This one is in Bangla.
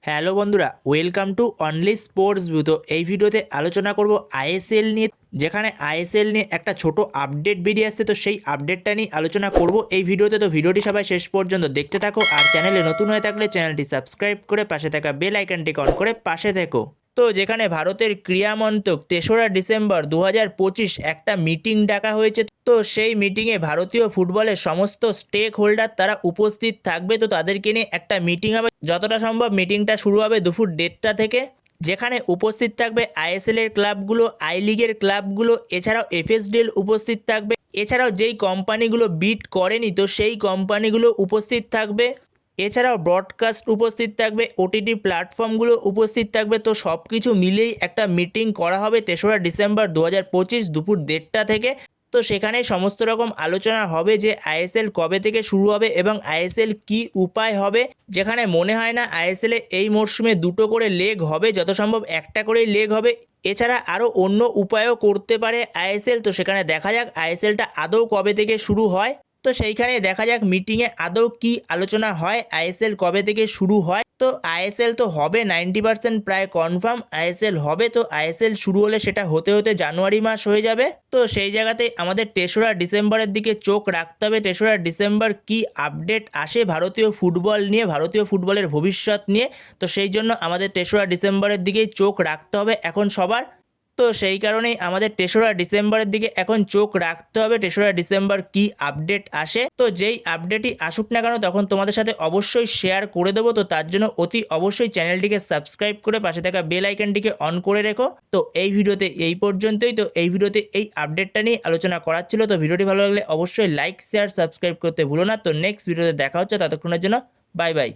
হ্যালো বন্ধুরা, welcome to only sports view. তো এই ভিডিওতে আলোচনা করব আইএসএল নিয়ে, যেখানে আইএসএল নিয়ে একটা ছোট আপডেট বেরিয়ে আসছে। তো সেই আপডেটটা নিয়ে আলোচনা করব এই ভিডিওতে। তো ভিডিওটি সবাই শেষ পর্যন্ত দেখতে থাকো, আর চ্যানেলে নতুন হয়ে থাকলে চ্যানেলটি সাবস্ক্রাইব করে পাশে থাকা বেল আইকনটি অন করে পাশে থেকো। তো যেখানে ভারতের ক্রীড়া মন্ত্রক 3রা ডিসেম্বর 2025 একটা মিটিং ডাকা হয়েছে। তো সেই মিটিংয়ে ভারতীয় ফুটবলের সমস্ত স্টেক হোল্ডার তারা উপস্থিত থাকবে। তো তাদেরকে নিয়ে একটা মিটিং হবে, যতটা সম্ভব মিটিংটা শুরু হবে দুপুর 1:30টা থেকে, যেখানে উপস্থিত থাকবে আইএসএল এর ক্লাবগুলো, আই লিগের ক্লাবগুলো, এছাড়াও এফএসডিএল উপস্থিত থাকবে। এছাড়াও যেই কোম্পানিগুলো বিট করেনি তো সেই কোম্পানিগুলো উপস্থিত থাকবে। এছাড়াও ব্রডকাস্ট উপস্থিত থাকবে, ওটিটি প্ল্যাটফর্মগুলো উপস্থিত থাকবে। তো সব কিছু মিলেই একটা মিটিং করা হবে 3রা ডিসেম্বর 2025 দুপুর 1:30টা থেকে। তো সেখানে সমস্ত রকম আলোচনা হবে যে আইএসএল কবে থেকে শুরু হবে এবং আইএসএল কি উপায় হবে। যেখানে মনে হয় না আইএসএলে এই মরশুমে দুটো করে লেগ হবে, যত সম্ভব একটা করেই লেগ হবে। এছাড়া আরও অন্য উপায়ও করতে পারে আইএসএল। তো সেখানে দেখা যাক আইএসএলটা আদৌ কবে থেকে শুরু হয়। তো সেইখানে দেখা যাক মিটিংয়ে আদৌ কি আলোচনা হয়, আইএসএল কবে থেকে শুরু হয়। তো আইএসএল তো হবে 90% প্রায় কনফার্ম আইএসএল হবে। তো আইএসএল শুরু হলে সেটা হতে হতে জানুয়ারি মাস হয়ে যাবে। তো সেই জায়গাতে আমাদের 3রা ডিসেম্বরের দিকে চোখ রাখতে হবে। 3রা ডিসেম্বর কি আপডেট আসে ভারতীয় ফুটবল নিয়ে, ভারতীয় ফুটবলের ভবিষ্যৎ নিয়ে। তো সেই জন্য আমাদের 3রা ডিসেম্বরের দিকেই চোখ রাখতে হবে এখন সবার। তো সেই কারণেই আমাদের 3রা ডিসেম্বরের দিকে এখন চোখ রাখতে হবে 3রা ডিসেম্বর কি আপডেট আসে। তো যেই আপডেটই আসুক না কেন তখন তোমাদের সাথে অবশ্যই শেয়ার করে দেবো। তো তার জন্য অতি অবশ্যই চ্যানেলটিকে সাবস্ক্রাইব করে পাশে থাকা বেল আইকনটিকে অন করে রেখো। তো এই ভিডিওতে এই পর্যন্তই। তো এই ভিডিওতে এই আপডেটটা নিয়ে আলোচনা করার ছিল। তো ভিডিওটি ভালো লাগলে অবশ্যই লাইক শেয়ার সাবস্ক্রাইব করতে ভুলো না। তো নেক্সট ভিডিওতে দেখা হচ্ছে, ততক্ষণের জন্য বাই বাই।